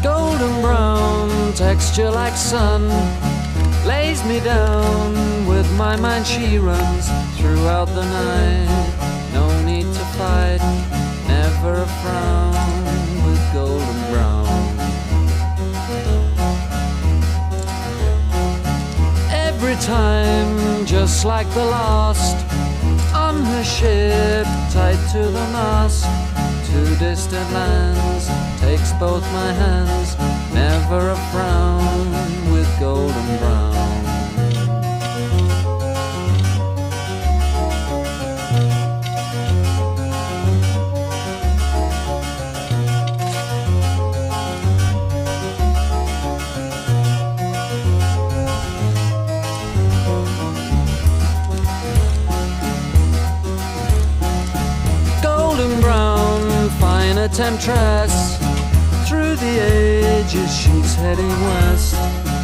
Golden brown texture like sun lays me down. With my mind she runs throughout the night. No need to fight, never a frown with golden brown. Every time, just like the last, on her ship, tied to the mast, to distant lands, takes both my hands, never a frown with golden brown. Golden brown, fine a temptress, through the ages she's heading west.